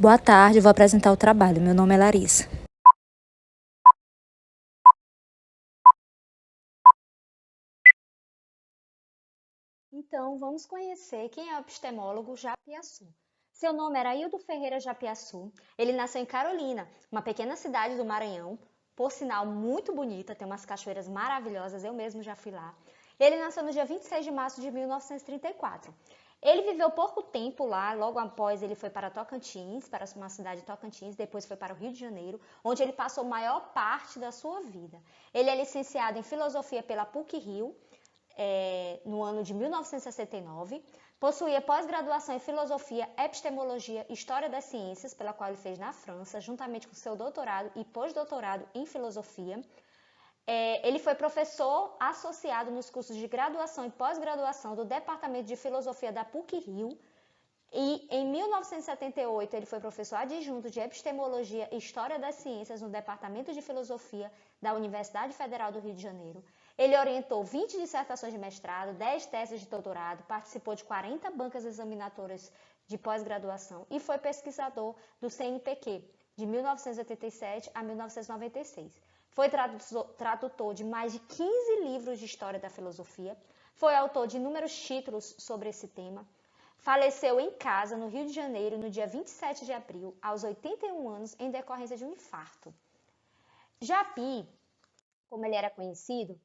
Boa tarde, vou apresentar o trabalho. Meu nome é Larissa. Então, vamos conhecer quem é o epistemólogo Japiaçu. Seu nome era Hildo Ferreira Japiaçu. Ele nasceu em Carolina, uma pequena cidade do Maranhão, por sinal muito bonita, tem umas cachoeiras maravilhosas, eu mesmo já fui lá. Ele nasceu no dia 26 de março de 1934. Ele viveu pouco tempo lá, logo após ele foi para Tocantins, para uma cidade de Tocantins, depois foi para o Rio de Janeiro, onde ele passou a maior parte da sua vida. Ele é licenciado em Filosofia pela PUC-Rio, no ano de 1969, possuía pós-graduação em Filosofia, Epistemologia e História das Ciências, pela qual ele fez na França, juntamente com seu doutorado e pós-doutorado em Filosofia. Ele foi professor associado nos cursos de graduação e pós-graduação do Departamento de Filosofia da PUC-Rio, e em 1978 ele foi professor adjunto de Epistemologia e História das Ciências no Departamento de Filosofia da Universidade Federal do Rio de Janeiro. Ele orientou 20 dissertações de mestrado, 10 teses de doutorado, participou de 40 bancas examinadoras de pós-graduação e foi pesquisador do CNPq de 1987 a 1996. Foi tradutor de mais de 15 livros de história da filosofia, foi autor de inúmeros títulos sobre esse tema. Faleceu em casa, no Rio de Janeiro, no dia 27 de abril, aos 81 anos, em decorrência de um infarto. Japi, como ele era conhecido,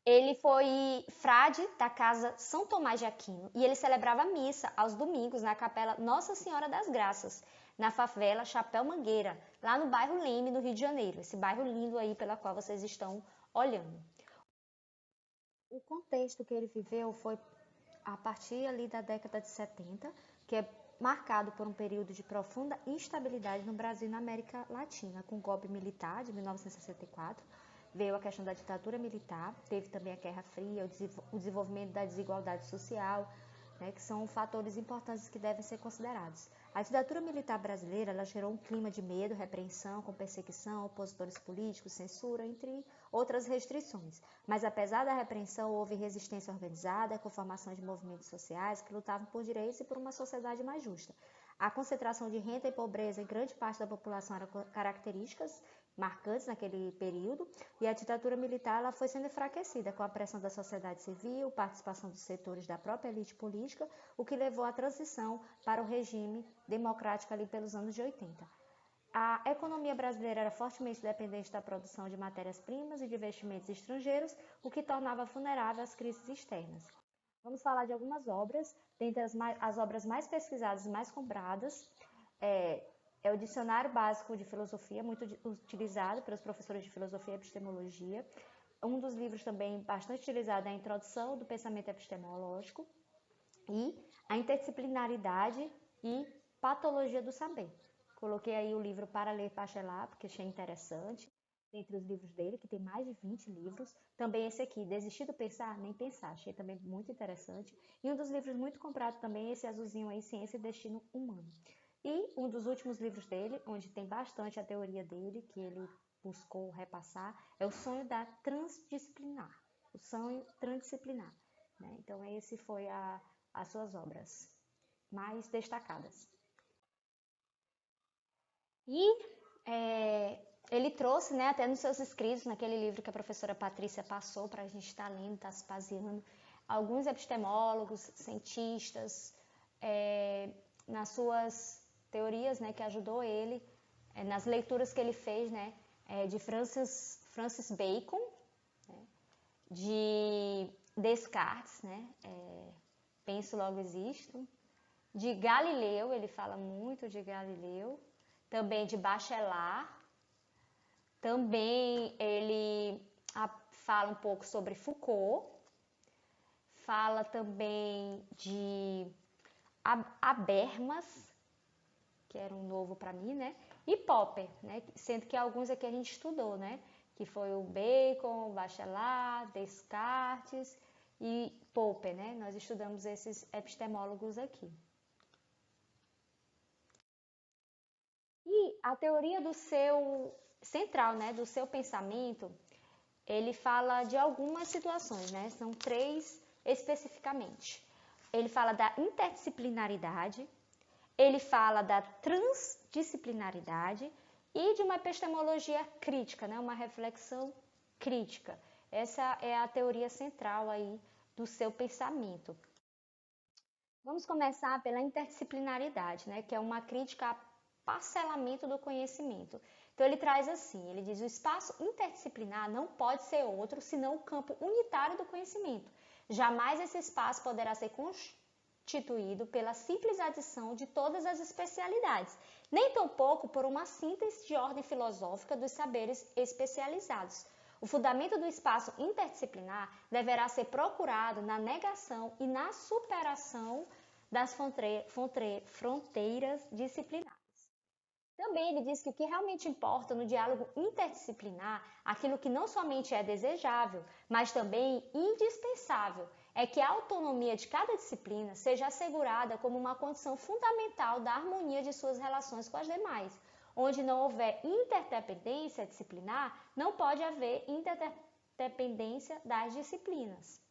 ele foi frade da casa São Tomás de Aquino e ele celebrava missa aos domingos na capela Nossa Senhora das Graças, na favela Chapéu Mangueira, lá no bairro Leme, no Rio de Janeiro, esse bairro lindo aí pela qual vocês estão olhando. O contexto que ele viveu foi a partir ali da década de 70, que é marcado por um período de profunda instabilidade no Brasil e na América Latina, com o golpe militar de 1964, veio a questão da ditadura militar, teve também a Guerra Fria, o desenvolvimento da desigualdade social, né, que são fatores importantes que devem ser considerados. A ditadura militar brasileira ela gerou um clima de medo, repreensão, com perseguição, opositores políticos, censura, entre outras restrições. Mas apesar da repreensão, houve resistência organizada, com formação de movimentos sociais que lutavam por direitos e por uma sociedade mais justa. A concentração de renda e pobreza em grande parte da população eram características marcantes naquele período, e a ditadura militar ela foi sendo enfraquecida com a pressão da sociedade civil, participação dos setores da própria elite política, o que levou à transição para o regime democrático ali pelos anos de 80. A economia brasileira era fortemente dependente da produção de matérias-primas e de investimentos estrangeiros, o que tornava vulnerável às crises externas. Vamos falar de algumas obras, dentre as obras mais pesquisadas e mais compradas, é o Dicionário Básico de Filosofia, muito utilizado pelos professores de Filosofia e Epistemologia. Um dos livros também bastante utilizado é a Introdução do Pensamento Epistemológico e a Interdisciplinaridade e Patologia do Saber. Coloquei aí o livro para ler Bachelard, porque achei interessante, dentre os livros dele, que tem mais de 20 livros. Também esse aqui, Desistir do Pensar, Nem Pensar, achei também muito interessante. E um dos livros muito comprado também é esse azulzinho aí, Ciência e Destino Humano. E um dos últimos livros dele, onde tem bastante a teoria dele, que ele buscou repassar, é O Sonho da Transdisciplinar. O Sonho Transdisciplinar. Né? Então, esse foi as suas obras mais destacadas. E ele trouxe, né, até nos seus escritos, naquele livro que a professora Patrícia passou para a gente estar lendo, estar se baseando, alguns epistemólogos, cientistas, nas suas teorias, né, que ajudou ele, nas leituras que ele fez, né, de Francis Bacon, né, de Descartes, né, penso logo existo, de Galileu, ele fala muito de Galileu, também de Bachelard, também ele fala um pouco sobre Foucault, fala também de Habermas, que era um novo para mim, né? E Popper, né? Sendo que alguns aqui a gente estudou, né? Que foi o Bacon, Bachelard, Descartes e Popper, né? Nós estudamos esses epistemólogos aqui. E a teoria do seu central, né? Do seu pensamento, ele fala de algumas situações, né? São 3 especificamente. Ele fala da interdisciplinaridade, ele fala da transdisciplinaridade e de uma epistemologia crítica, né? Uma reflexão crítica. Essa é a teoria central aí do seu pensamento. Vamos começar pela interdisciplinaridade, né? Que é uma crítica a parcelamento do conhecimento. Então ele traz assim, ele diz: o espaço interdisciplinar não pode ser outro senão o campo unitário do conhecimento. Jamais esse espaço poderá ser constituído pela simples adição de todas as especialidades, nem tampouco por uma síntese de ordem filosófica dos saberes especializados. O fundamento do espaço interdisciplinar deverá ser procurado na negação e na superação das fronteiras disciplinares. Também ele diz que o que realmente importa no diálogo interdisciplinar, aquilo que não somente é desejável, mas também indispensável, é que a autonomia de cada disciplina seja assegurada como uma condição fundamental da harmonia de suas relações com as demais. Onde não houver interdependência disciplinar, não pode haver interdependência das disciplinas.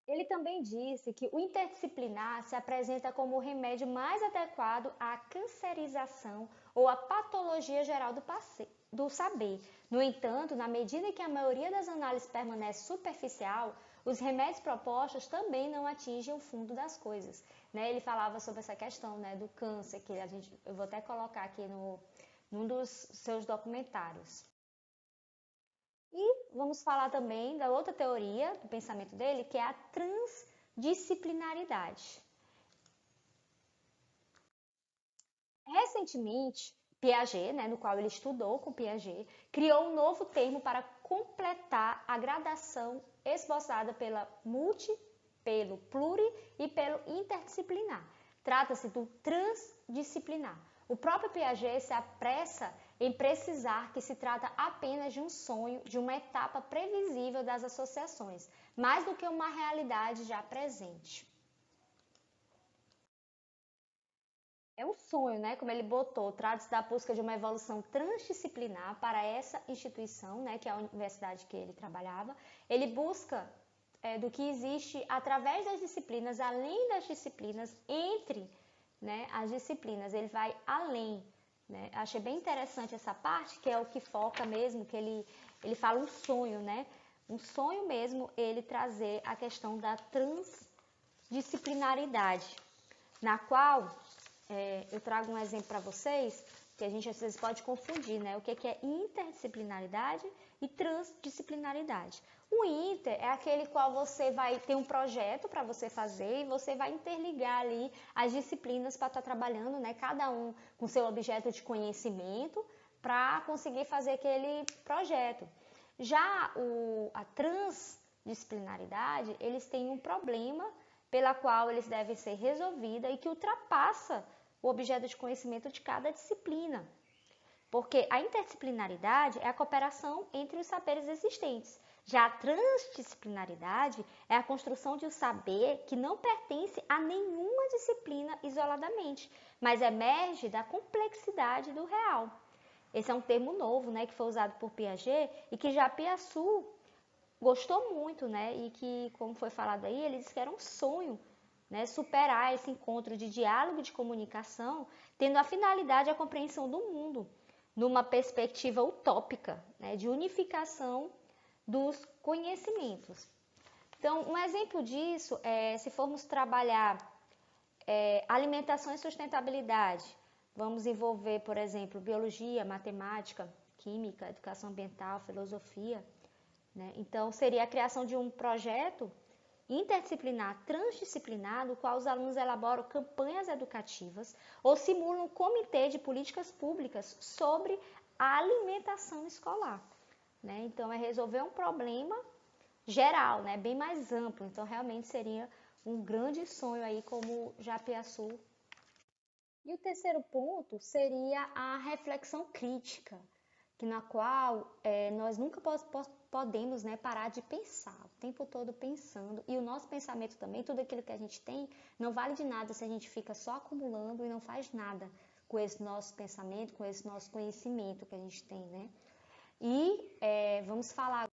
Ele também disse que o interdisciplinar se apresenta como o remédio mais adequado à cancerização ou à patologia geral do saber. No entanto, na medida que a maioria das análises permanece superficial, os remédios propostos também não atingem o fundo das coisas. Ele falava sobre essa questão, do câncer, que eu vou até colocar aqui num dos seus documentários. E vamos falar também da outra teoria do pensamento dele, que é a transdisciplinaridade. Recentemente, Piaget, no qual ele estudou com Piaget, criou um novo termo para completar a gradação esboçada pelo pluri e pelo interdisciplinar. Trata-se do transdisciplinar. O próprio Piaget se apressa em precisar que se trata apenas de um sonho, de uma etapa previsível das associações, mais do que uma realidade já presente. É um sonho, como ele botou, trata-se da busca de uma evolução transdisciplinar para essa instituição, que é a universidade que ele trabalhava. Ele busca do que existe através das disciplinas, além das disciplinas, entre as disciplinas. Ele vai além. Achei bem interessante essa parte, que é o que foca mesmo, que ele fala um sonho, um sonho mesmo, ele trazer a questão da transdisciplinaridade, na qual eu trago um exemplo para vocês, que a gente às vezes pode confundir, o que é interdisciplinaridade e transdisciplinaridade. O inter é aquele qual você vai ter um projeto para você fazer e você vai interligar ali as disciplinas para estar trabalhando, cada um com seu objeto de conhecimento para conseguir fazer aquele projeto. Já a transdisciplinaridade, eles têm um problema pela qual eles devem ser resolvidos e que ultrapassa o objeto de conhecimento de cada disciplina. Porque a interdisciplinaridade é a cooperação entre os saberes existentes. Já a transdisciplinaridade é a construção de um saber que não pertence a nenhuma disciplina isoladamente, mas emerge da complexidade do real. Esse é um termo novo, que foi usado por Piaget e que já Piaçu gostou muito, e que, como foi falado aí, ele disse que era um sonho, superar esse encontro de diálogo e de comunicação, tendo a finalidade a compreensão do mundo, numa perspectiva utópica, de unificação dos conhecimentos. Então, um exemplo disso é, se formos trabalhar alimentação e sustentabilidade, vamos envolver, por exemplo, biologia, matemática, química, educação ambiental, filosofia. Então, seria a criação de um projeto interdisciplinar, transdisciplinar, no qual os alunos elaboram campanhas educativas ou simulam um comitê de políticas públicas sobre a alimentação escolar. Então, é resolver um problema geral, bem mais amplo. Então, realmente seria um grande sonho aí como Japiaçu. E o terceiro ponto seria a reflexão crítica, na qual nós nunca podemos parar de pensar, o tempo todo pensando, e o nosso pensamento também, tudo aquilo que a gente tem, não vale de nada se a gente fica só acumulando e não faz nada com esse nosso pensamento, com esse nosso conhecimento que a gente tem, E vamos falar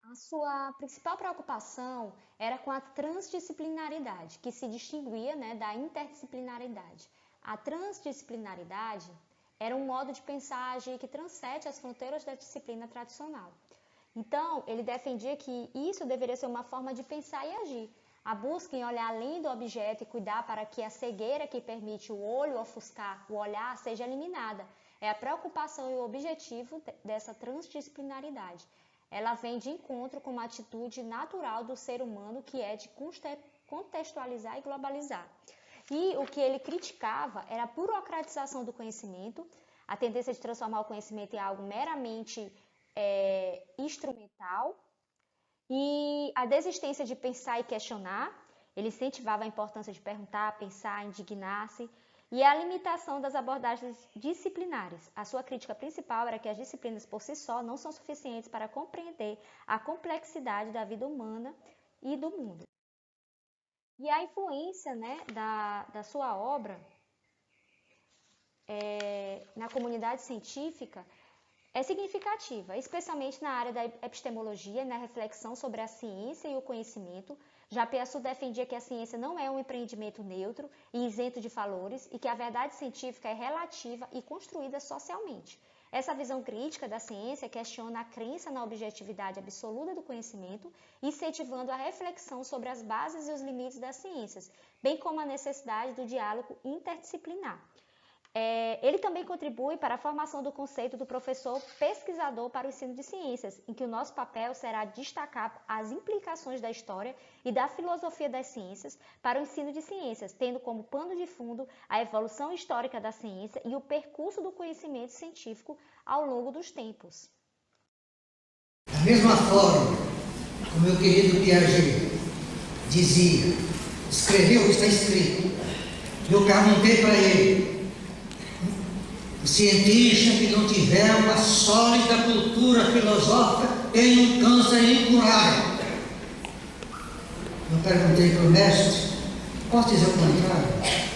A sua principal preocupação era com a transdisciplinaridade, que se distinguia, né, da interdisciplinaridade. A transdisciplinaridade era um modo de pensar e agir que transcende as fronteiras da disciplina tradicional. Então, ele defendia que isso deveria ser uma forma de pensar e agir. A busca em olhar além do objeto e cuidar para que a cegueira que permite o olho ofuscar o olhar seja eliminada. É a preocupação e o objetivo dessa transdisciplinaridade. Ela vem de encontro com uma atitude natural do ser humano, que é de contextualizar e globalizar. E o que ele criticava era a burocratização do conhecimento, a tendência de transformar o conhecimento em algo meramente instrumental, e a desistência de pensar e questionar. Ele incentivava a importância de perguntar, pensar, indignar-se, e a limitação das abordagens disciplinares. A sua crítica principal era que as disciplinas por si só não são suficientes para compreender a complexidade da vida humana e do mundo. E a influência, né, da sua obra na comunidade científica é significativa, especialmente na área da epistemologia e na reflexão sobre a ciência e o conhecimento. Japiesu defendia que a ciência não é um empreendimento neutro e isento de valores e que a verdade científica é relativa e construída socialmente. Essa visão crítica da ciência questiona a crença na objetividade absoluta do conhecimento, incentivando a reflexão sobre as bases e os limites das ciências, bem como a necessidade do diálogo interdisciplinar. Ele também contribui para a formação do conceito do professor pesquisador para o ensino de ciências, em que o nosso papel será destacar as implicações da história e da filosofia das ciências para o ensino de ciências, tendo como pano de fundo a evolução histórica da ciência e o percurso do conhecimento científico ao longo dos tempos. Da mesma forma, o meu querido Piaget dizia, escreveu o que está escrito, e eu perguntei para ele: o cientista que não tiver uma sólida cultura filosófica tem um câncer incurável. Eu perguntei para o mestre: posso dizer o contrário?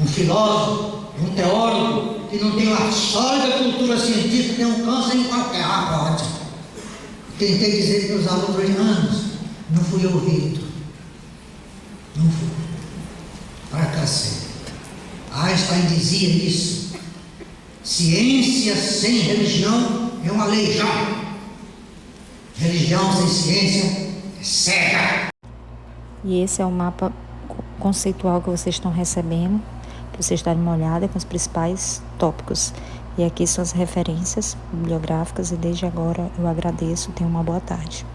Um filósofo, um teólogo que não tem uma sólida cultura científica tem um câncer em qualquer pode. Tentei dizer para os alunos anos, não fui ouvido. Não fui. Fracassei. Einstein dizia isso. Ciência sem religião é um aleijado. Religião sem ciência é cega. E esse é o mapa conceitual que vocês estão recebendo, para vocês darem uma olhada com os principais tópicos. E aqui são as referências bibliográficas e desde agora eu agradeço. Tenham uma boa tarde.